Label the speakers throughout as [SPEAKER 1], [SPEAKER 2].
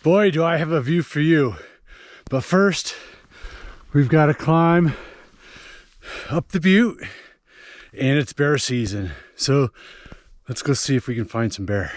[SPEAKER 1] Boy, do I have a view for you. But first, we've got to climb up the butte, and it's bear season. So let's go see if we can find some bear.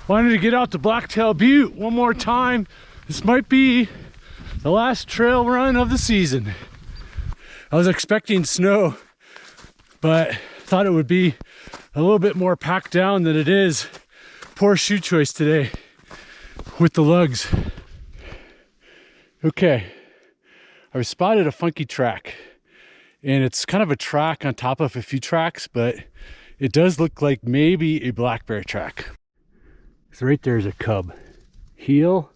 [SPEAKER 1] Wanted to get out to Blacktail Butte one more time. This might be the last trail run of the season. I was expecting snow, but thought it would be a little bit more packed down than it is. Poor shoe choice today with the lugs. Okay, I spotted a funky track, and it's kind of a track on top of a few tracks, but it does look like maybe a black bear track. So right there's a cub, heel,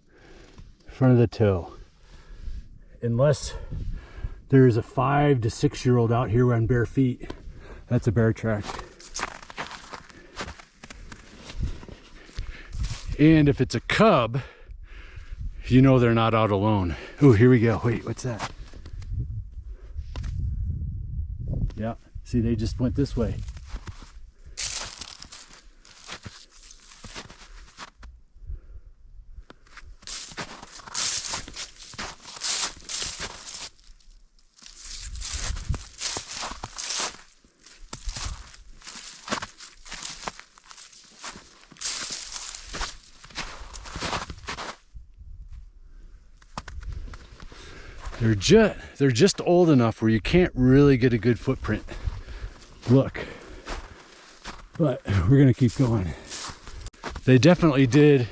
[SPEAKER 1] front of the toe. Unless there's a 5 to 6 year old out here on bare feet, that's a bear track. And if it's a cub, you know they're not out alone. Oh, here we go. Wait, what's that? Yeah, see, they just went this way. They're just old enough where you can't really get a good footprint look, but we're gonna keep going. They definitely did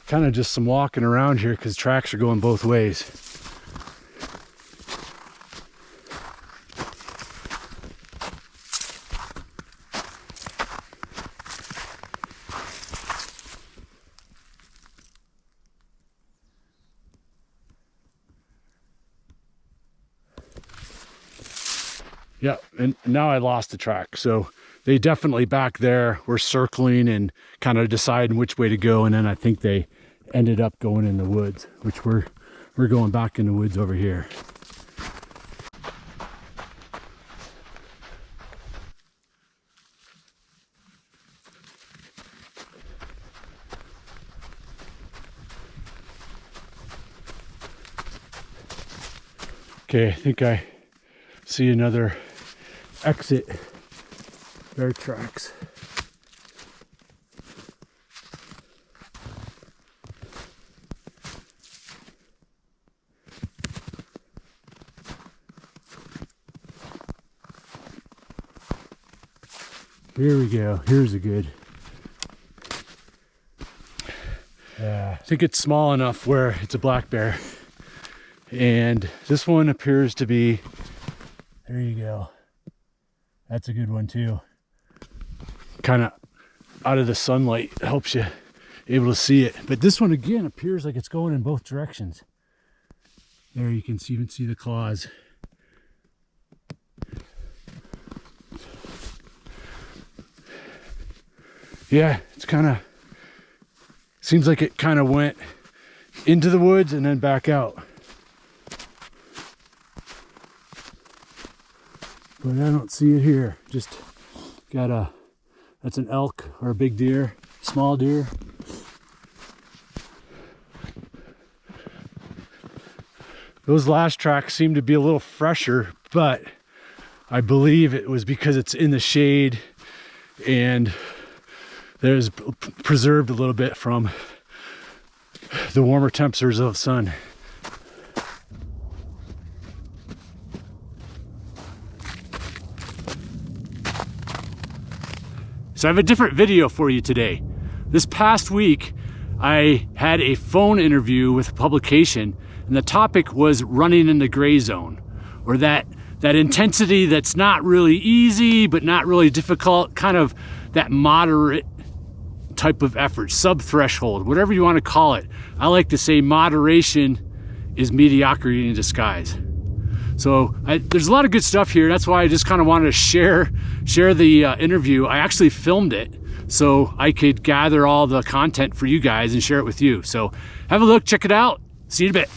[SPEAKER 1] kind of just some walking around here because tracks are going both ways. Yeah, and now I lost the track. So they definitely back there were circling and kind of deciding which way to go, and then I think they ended up going in the woods, which we're going back in the woods over here. Okay, I think I see another exit bear tracks. Here we go. Here's a good. I think it's small enough where it's a black bear. And this one appears to be, there you go. That's a good one too. Kind of out of the sunlight helps you able to see it. But this one again appears like it's going in both directions. There you can even see the claws. Yeah, it's kind of, seems like it kind of went into the woods and then back out. But I don't see it here. Just got a, that's an elk or a big deer, small deer. Those last tracks seem to be a little fresher, but I believe it was because it's in the shade and there's preserved a little bit from the warmer temperatures of the sun. So I have a different video for you today. This past week, I had a phone interview with a publication, and the topic was running in the gray zone, or that intensity that's not really easy, but not really difficult, kind of that moderate type of effort, sub-threshold, whatever you want to call it. I like to say moderation is mediocrity in disguise. So there's a lot of good stuff here. That's why I just kind of wanted to share the interview. I actually filmed it. so I could gather all the content for you guys and share it with you. So have a look, check it out. See you in a bit.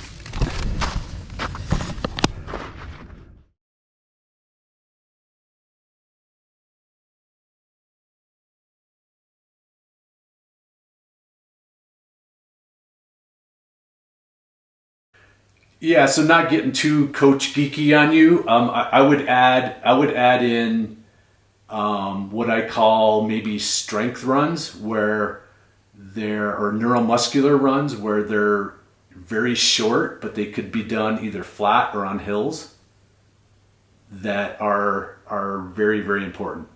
[SPEAKER 1] Yeah, so not getting too coach geeky on you, I would add in what I call maybe strength runs, where there or neuromuscular runs where they're very short, but they could be done either flat or on hills. That are very, very important.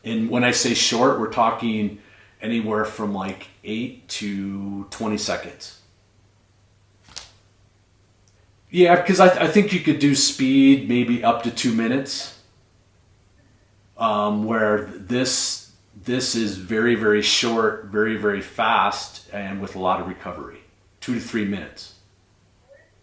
[SPEAKER 1] And when I say short, we're talking anywhere from like 8 to 20 seconds. Yeah, because I think you could do speed maybe up to 2 minutes, where this is very, very short, very, very fast, and with a lot of recovery. 2 to 3 minutes.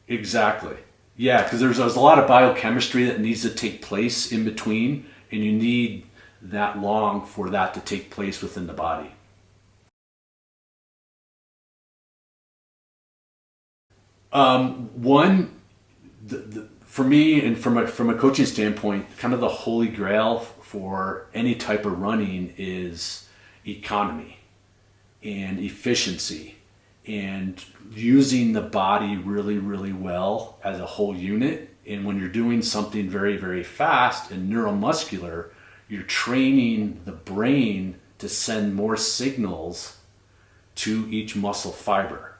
[SPEAKER 1] Exactly. Yeah, because there's a lot of biochemistry that needs to take place in between, and you need that long for that to take place within the body. One, for me and from a coaching standpoint, kind of the holy grail for any type of running is economy and efficiency and using the body really, really well as a whole unit. And when you're doing something very, very fast and neuromuscular, you're training the brain to send more signals to each muscle fiber.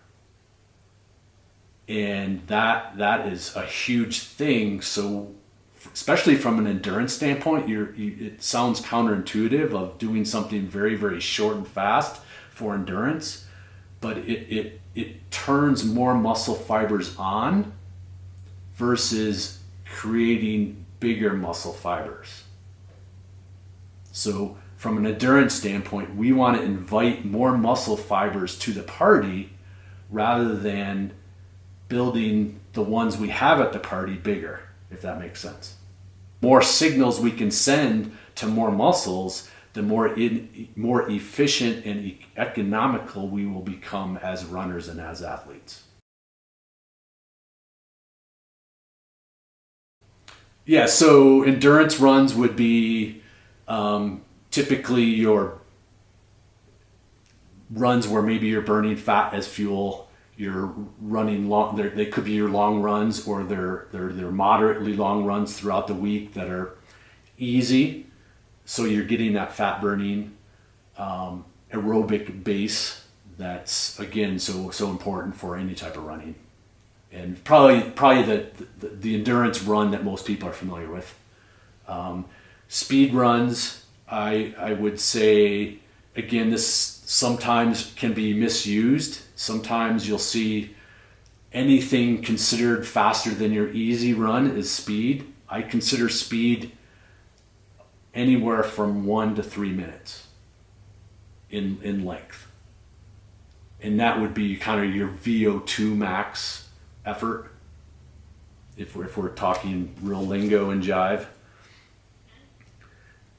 [SPEAKER 1] And that is a huge thing. So especially from an endurance standpoint, it sounds counterintuitive of doing something very, very short and fast for endurance, but it turns more muscle fibers on versus creating bigger muscle fibers. So from an endurance standpoint, we want to invite more muscle fibers to the party rather than building the ones we have at the party bigger, if that makes sense. More signals we can send to more muscles, the more efficient and economical we will become as runners and as athletes. Yeah, so endurance runs would be typically your runs where maybe you're burning fat as fuel. You're running long. They could be your long runs, or they're moderately long runs throughout the week that are easy. So you're getting that fat burning aerobic base. That's again so important for any type of running, and probably the endurance run that most people are familiar with. Speed runs, I would say, again, this sometimes can be misused. Sometimes you'll see anything considered faster than your easy run is speed. I consider speed anywhere from 1 to 3 minutes in length. And that would be kind of your VO2 max effort, if we're talking real lingo and jive.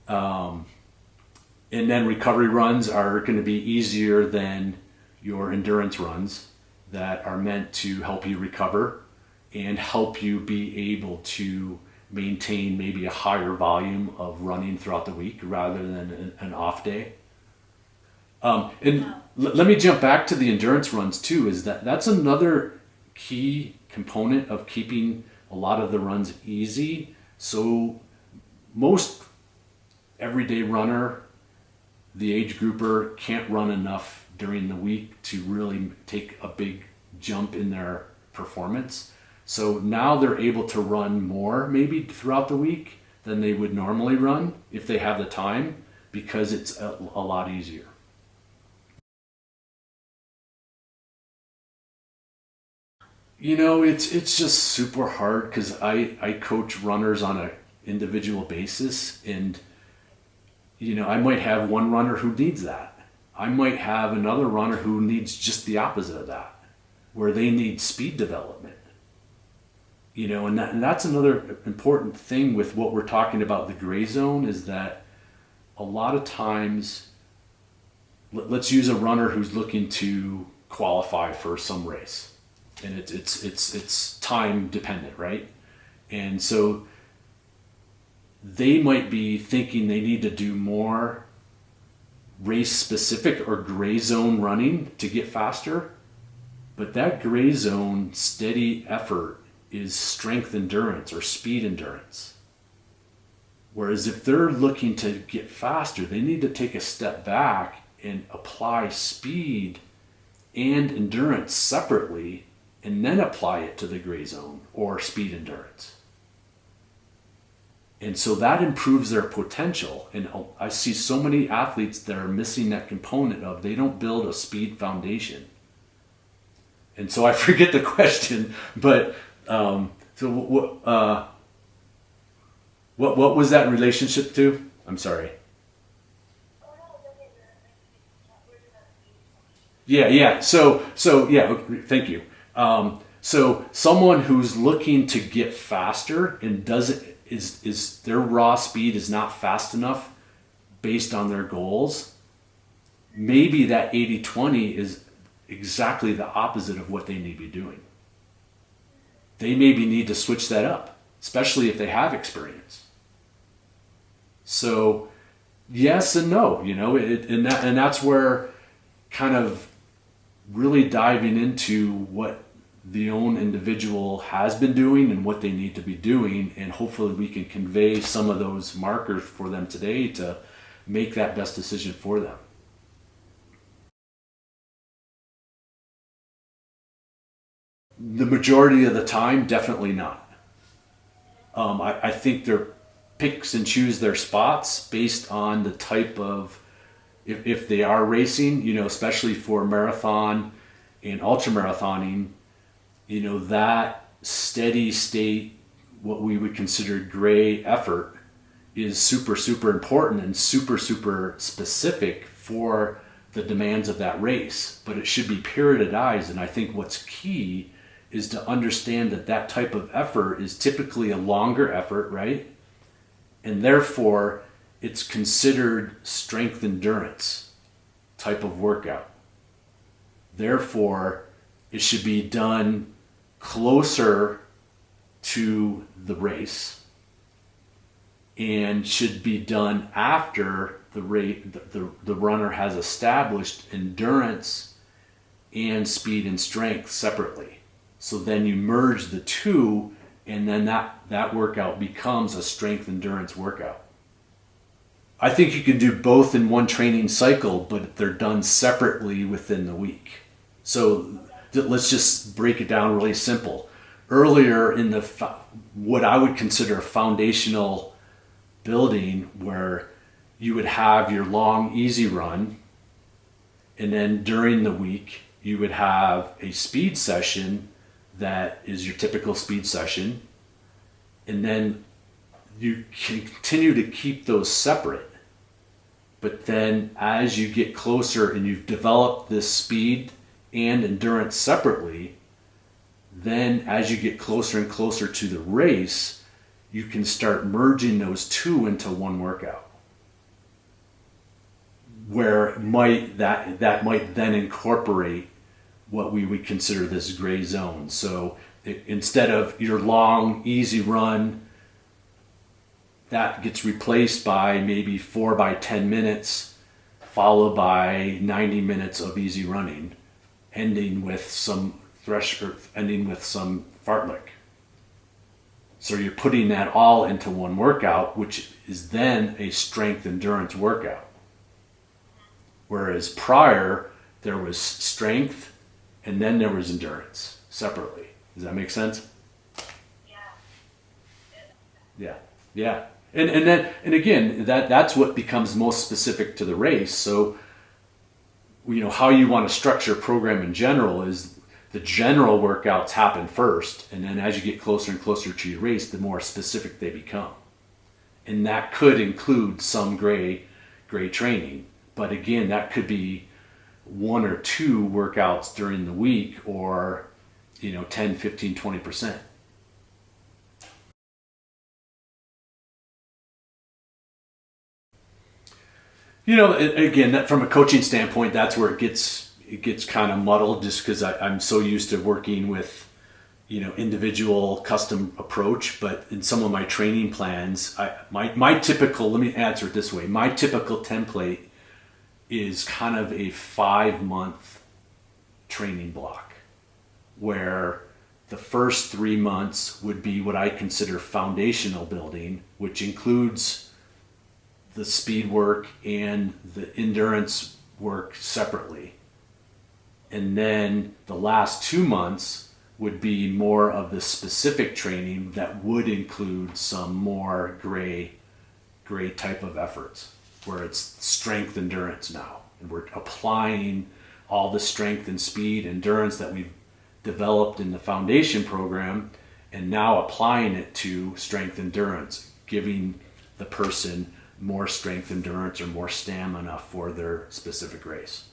[SPEAKER 1] And then recovery runs are going to be easier than your endurance runs that are meant to help you recover and help you be able to maintain maybe a higher volume of running throughout the week rather than an off day. Let me jump back to the endurance runs too, is that's another key component of keeping a lot of the runs easy. So most everyday runner, the age grouper, can't run enough during the week to really take a big jump in their performance. So now they're able to run more maybe throughout the week than they would normally run if they have the time, because it's a lot easier. It's just super hard because I coach runners on an individual basis, and I might have one runner who needs that. I might have another runner who needs just the opposite of that, where they need speed development. And that's another important thing with what we're talking about, the gray zone, is that a lot of times let's use a runner who's looking to qualify for some race, and it's time dependent, right? And so they might be thinking they need to do more race specific or gray zone running to get faster, but that gray zone steady effort is strength endurance or speed endurance. Whereas if they're looking to get faster, they need to take a step back and apply speed and endurance separately, and then apply it to the gray zone or speed endurance. And so that improves their potential. And I see so many athletes that are missing that component of they don't build a speed foundation. And so I forget the question, but what was that relationship to? I'm sorry. Yeah. So yeah. Thank you. So someone who's looking to get faster and is their raw speed is not fast enough based on their goals. Maybe that 80-20 is exactly the opposite of what they need to be doing. They maybe need to switch that up, especially if they have experience. So yes and no, and that's where kind of really diving into what the own individual has been doing and what they need to be doing, and hopefully we can convey some of those markers for them today to make that best decision for them. The majority of the time, definitely not. I think they're picks and choose their spots based on the type of, if they are racing, especially for marathon and ultra marathoning, that steady state, what we would consider gray effort, is super, super important and super, super specific for the demands of that race. But it should be periodized. And I think what's key is to understand that type of effort is typically a longer effort, right? And therefore, it's considered strength endurance type of workout. Therefore, it should be done closer to the race and should be done after the runner has established endurance and speed and strength separately. So then you merge the two, and then that workout becomes a strength endurance workout. I think you can do both in one training cycle, but they're done separately within the week. So let's just break it down really simple. Earlier in what I would consider a foundational building, where you would have your long, easy run, and then during the week, you would have a speed session that is your typical speed session, and then you continue to keep those separate. But then as you get closer and you've developed this speed and endurance separately, then as you get closer and closer to the race, you can start merging those two into one workout, where that might then incorporate what we would consider this gray zone. So instead of your long, easy run, that gets replaced by maybe 4 by 10 minutes, followed by 90 minutes of easy running, ending with some fartlek. So you're putting that all into one workout, which is then a strength endurance workout. Whereas prior, there was strength and then there was endurance separately. Does that make sense? Yeah. And again, that's what becomes most specific to the race. So, how you want to structure a program in general is the general workouts happen first, and then as you get closer and closer to your race, the more specific they become. And that could include some gray training. But again, that could be 1 or 2 workouts during the week, or 10, 15, 20%. Again, from a coaching standpoint, that's where it gets kind of muddled, just because I'm so used to working with, individual custom approach. But in some of my training plans, my typical, let me answer it this way. My typical template is kind of a 5-month training block, where the first 3 months would be what I consider foundational building, which includes the speed work and the endurance work separately. And then the last 2 months would be more of the specific training that would include some more gray type of efforts, where it's strength endurance now. And we're applying all the strength and speed endurance that we've developed in the foundation program, and now applying it to strength endurance, giving the person more strength endurance or more stamina for their specific race.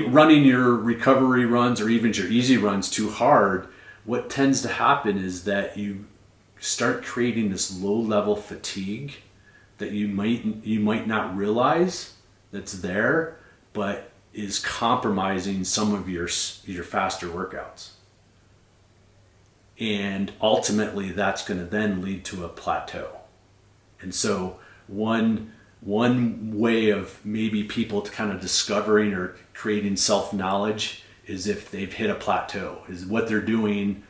[SPEAKER 1] Running your recovery runs or even your easy runs too hard, what tends to happen is that you start creating this low-level fatigue that you might not realize that's there, but is compromising some of your faster workouts. And ultimately, that's going to then lead to a plateau. And so one way of maybe people kind of discovering or creating self-knowledge is if they've hit a plateau, is what they're doing,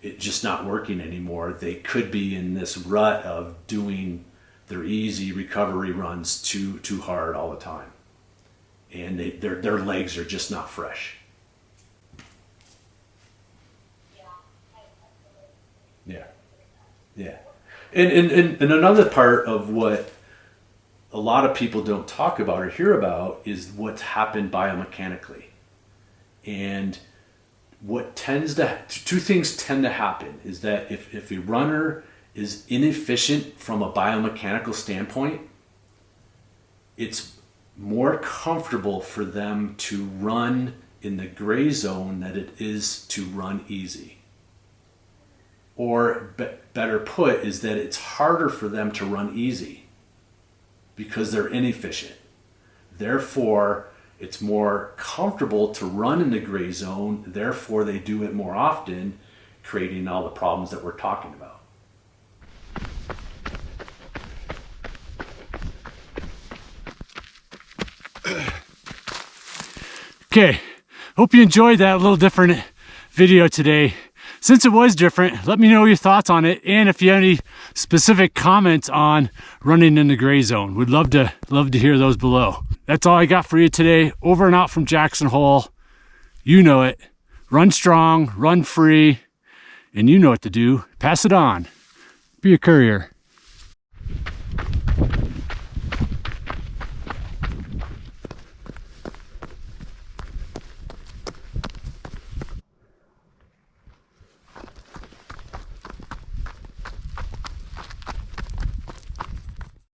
[SPEAKER 1] it's just not working anymore. They could be in this rut of doing their easy recovery runs too hard all the time, and their legs are just not fresh. Yeah. And another part of what a lot of people don't talk about or hear about is what's happened biomechanically. And what two things tend to happen is that if a runner is inefficient from a biomechanical standpoint, it's more comfortable for them to run in the gray zone than it is to run easy. Or better put, is that it's harder for them to run easy because they're inefficient. Therefore, it's more comfortable to run in the gray zone. Therefore, they do it more often, creating all the problems that we're talking about. Okay, hope you enjoyed that little different video today. Since it was different, let me know your thoughts on it, and if you have any specific comments on running in the gray zone. We'd love to hear those below. That's all I got for you today. Over and out from Jackson Hole. You know it. Run strong, run free, and you know what to do. Pass it on. Be a courier.